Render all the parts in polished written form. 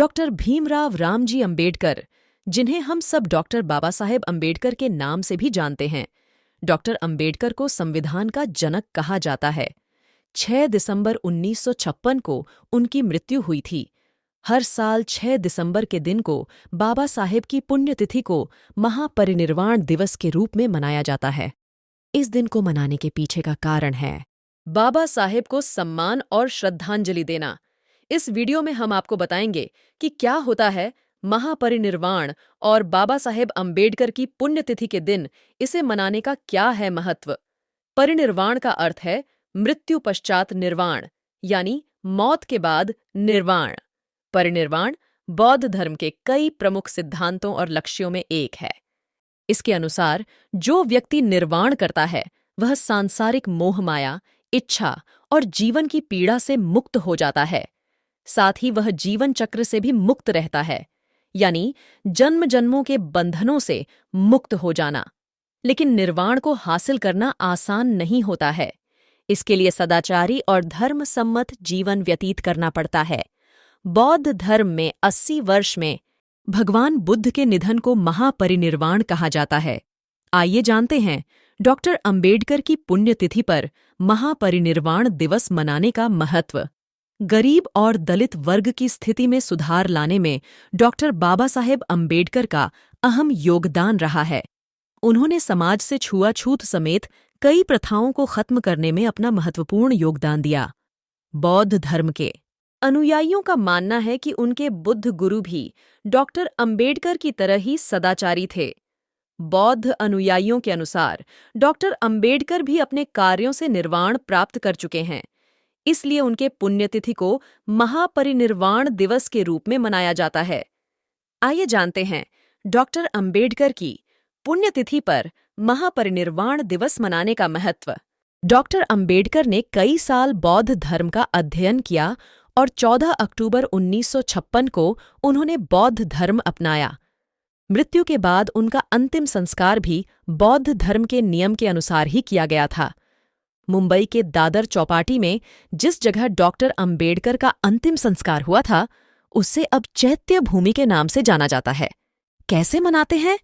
Doctor Bhimrao Ramji Ambedkar, जिन्हें हम सब डॉक्टर बाबा साहेब अंबेडकर के नाम से भी जानते हैं। डॉक्टर अंबेडकर को संविधान का जनक कहा जाता है। 6 दिसंबर 1956 को उनकी मृत्यु हुई थी। हर साल 6 दिसंबर के दिन को बाबा साहेब की पुण्यतिथि को महापरिनिर्वाण दिवस के रूप में मनाया जाता है। इस दिन को मनाने के पीछे का कारण है बाबा साहेब को सम्मान और श्रद्धांजलि देना। इस वीडियो में हम आपको बताएंगे कि क्या होता है महापरिनिर्वाण और बाबा साहेब अंबेडकर की पुण्यतिथि के दिन इसे मनाने का क्या है महत्व। परिनिर्वाण का अर्थ है मृत्यु पश्चात निर्वाण, यानी मौत के बाद निर्वाण। परिनिर्वाण बौद्ध धर्म के कई प्रमुख सिद्धांतों और लक्ष्यों में एक है। इसके अनुसार जो व्यक्ति निर्वाण करता है वह सांसारिक मोह माया, इच्छा और जीवन की पीड़ा से मुक्त हो जाता है। साथ ही वह जीवन चक्र से भी मुक्त रहता है, यानी जन्म जन्मों के बंधनों से मुक्त हो जाना। लेकिन निर्वाण को हासिल करना आसान नहीं होता है। इसके लिए सदाचारी और धर्म सम्मत जीवन व्यतीत करना पड़ता है। बौद्ध धर्म में 80 वर्ष में भगवान बुद्ध के निधन को महापरिनिर्वाण कहा जाता है। आइए जानते हैं डॉक्टर अंबेडकर की पुण्यतिथि पर महापरिनिर्वाण दिवस मनाने का महत्व। गरीब और दलित वर्ग की स्थिति में सुधार लाने में डॉक्टर बाबा साहेब अंबेडकर का अहम योगदान रहा है। उन्होंने समाज से छुआछूत समेत कई प्रथाओं को खत्म करने में अपना महत्वपूर्ण योगदान दिया। बौद्ध धर्म के अनुयायियों का मानना है कि उनके बुद्ध गुरु भी डॉक्टर अंबेडकर की तरह ही सदाचारी थे। बौद्ध अनुयायियों के अनुसार डॉक्टर अंबेडकर भी अपने कार्यों से निर्वाण प्राप्त कर चुके हैं। इसलिए उनके पुण्यतिथि को महापरिनिर्वाण दिवस के रूप में मनाया जाता है। आइए जानते हैं डॉक्टर अंबेडकर की पुण्यतिथि पर महापरिनिर्वाण दिवस मनाने का महत्व। डॉक्टर अंबेडकर ने कई साल बौद्ध धर्म का अध्ययन किया और 14 अक्टूबर 1956 को उन्होंने बौद्ध धर्म अपनाया। मृत्यु के बाद उनका अंतिम संस्कार भी बौद्ध धर्म के नियम के अनुसार ही किया गया था। मुंबई के दादर चौपाटी में जिस जगह डॉक्टर अंबेडकर का अंतिम संस्कार हुआ था, उसे अब चैत्य भूमि के नाम से जाना जाता है। कैसे मनाते हैं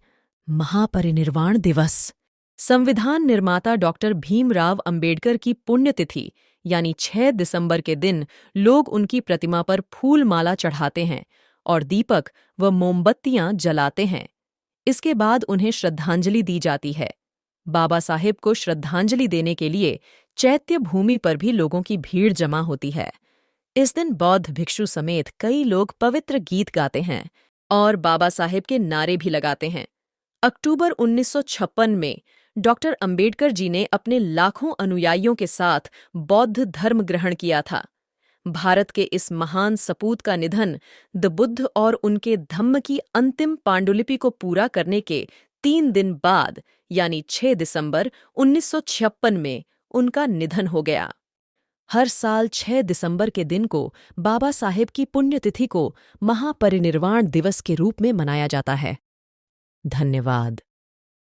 महापरिनिर्वाण दिवस? संविधान निर्माता डॉक्टर भीमराव अंबेडकर की पुण्यतिथि यानी 6 दिसंबर के दिन लोग उनकी प्रतिमा पर फूल माला चढ़ाते हैं और दीपक व मोमबत्तियां जलाते हैं। इसके बाद उन्हें श्रद्धांजलि दी जाती है। बाबा साहेब को श्रद्धांजलि देने के लिए चैत्य भूमि पर भी लोगों की भीड़ जमा होती है। इस दिन बौद्ध भिक्षु समेत कई लोग पवित्र गीत गाते हैं और बाबा साहेब के नारे भी लगाते हैं। अक्टूबर 1956 में डॉक्टर अंबेडकर जी ने अपने लाखों अनुयायियों के साथ बौद्ध धर्म ग्रहण किया था। भारत के इस महान सपूत का निधन द बुद्ध और उनके धम्म की अंतिम पांडुलिपि को पूरा करने के 3 दिन बाद यानी 6 दिसंबर 1956 में उनका निधन हो गया। हर साल 6 दिसंबर के दिन को बाबा साहेब की पुण्यतिथि को महापरिनिर्वाण दिवस के रूप में मनाया जाता है। धन्यवाद।